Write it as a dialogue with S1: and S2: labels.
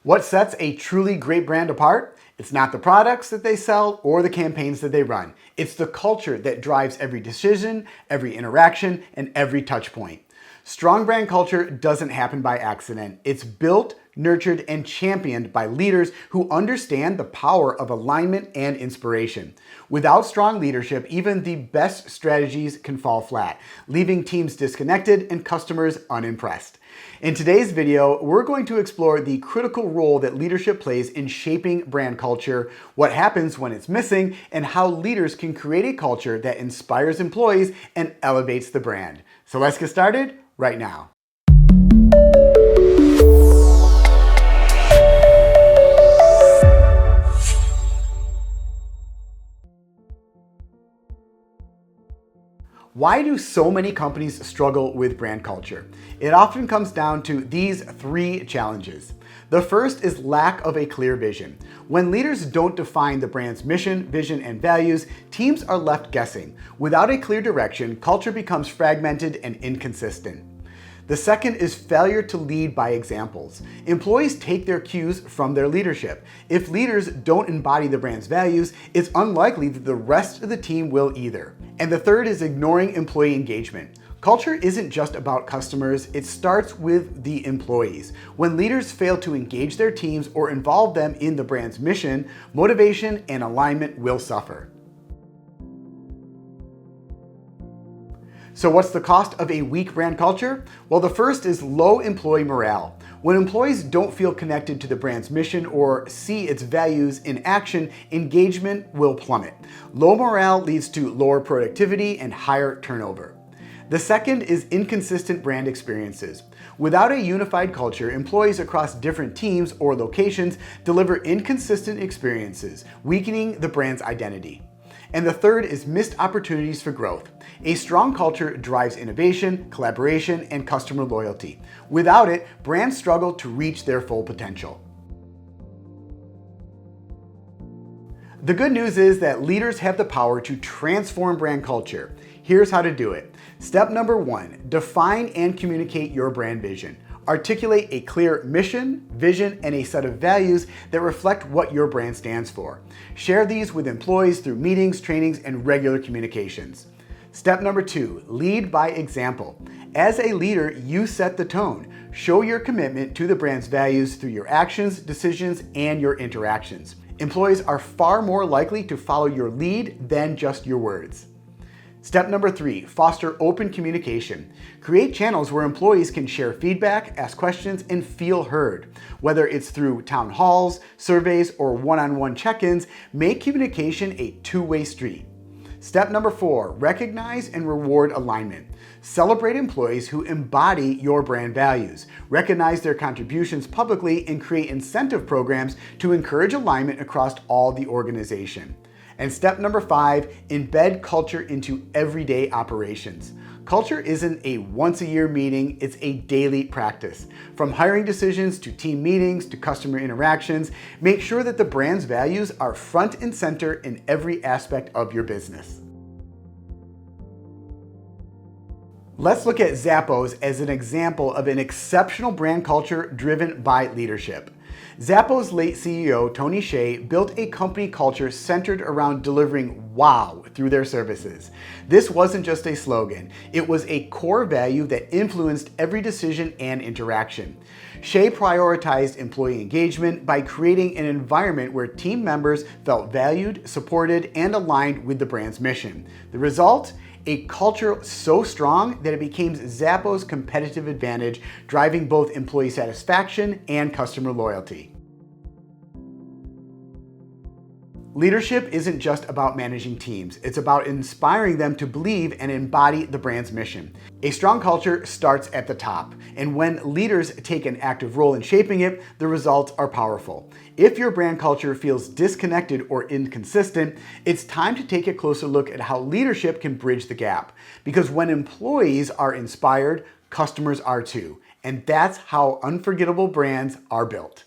S1: What sets a truly great brand apart? It's not the products that they sell or the campaigns that they run. It's the culture that drives every decision, every interaction, and every touch point. Strong brand culture doesn't happen by accident. It's built, nurtured, and championed by leaders who understand the power of alignment and inspiration. Without strong leadership, even the best strategies can fall flat, leaving teams disconnected and customers unimpressed. In today's video, we're going to explore the critical role that leadership plays in shaping brand culture, what happens when it's missing, and how leaders can create a culture that inspires employees and elevates the brand. So let's get started right now. Why do so many companies struggle with brand culture? It often comes down to these three challenges. The first is lack of a clear vision. When leaders don't define the brand's mission, vision, and values, teams are left guessing. Without a clear direction, culture becomes fragmented and inconsistent. The second is failure to lead by examples. Employees take their cues from their leadership. If leaders don't embody the brand's values, it's unlikely that the rest of the team will either. And the third is ignoring employee engagement. Culture isn't just about customers, it starts with the employees. When leaders fail to engage their teams or involve them in the brand's mission, motivation and alignment will suffer. So what's the cost of a weak brand culture? Well, the first is low employee morale. When employees don't feel connected to the brand's mission or see its values in action, engagement will plummet. Low morale leads to lower productivity and higher turnover. The second is inconsistent brand experiences. Without a unified culture, employees across different teams or locations deliver inconsistent experiences, weakening the brand's identity. And the third is missed opportunities for growth. A strong culture drives innovation, collaboration, and customer loyalty. Without it, brands struggle to reach their full potential. The good news is that leaders have the power to transform brand culture. Here's how to do it. Step number 1, define and communicate your brand vision. Articulate a clear mission, vision, and a set of values that reflect what your brand stands for. Share these with employees through meetings, trainings, and regular communications. Step number 2, lead by example. As a leader, you set the tone. Show your commitment to the brand's values through your actions, decisions, and your interactions. Employees are far more likely to follow your lead than just your words. Step number 3, foster open communication. Create channels where employees can share feedback, ask questions, and feel heard. Whether it's through town halls, surveys, or one-on-one check-ins, make communication a two-way street. Step number 4, recognize and reward alignment. Celebrate employees who embody your brand values. Recognize their contributions publicly and create incentive programs to encourage alignment across all the organization. And step number 5, embed culture into everyday operations. Culture isn't a once-a-year meeting, it's a daily practice. From hiring decisions to team meetings to customer interactions, make sure that the brand's values are front and center in every aspect of your business. Let's look at Zappos as an example of an exceptional brand culture driven by leadership. Zappos' late CEO Tony Hsieh built a company culture centered around delivering wow through their services. This wasn't just a slogan, it was a core value that influenced every decision and interaction. Hsieh prioritized employee engagement by creating an environment where team members felt valued, supported, and aligned with the brand's mission. The result? A culture so strong that it became Zappos' competitive advantage, driving both employee satisfaction and customer loyalty. Leadership isn't just about managing teams, it's about inspiring them to believe and embody the brand's mission. A strong culture starts at the top, and when leaders take an active role in shaping it, the results are powerful. If your brand culture feels disconnected or inconsistent, it's time to take a closer look at how leadership can bridge the gap. Because when employees are inspired, customers are too. And that's how unforgettable brands are built.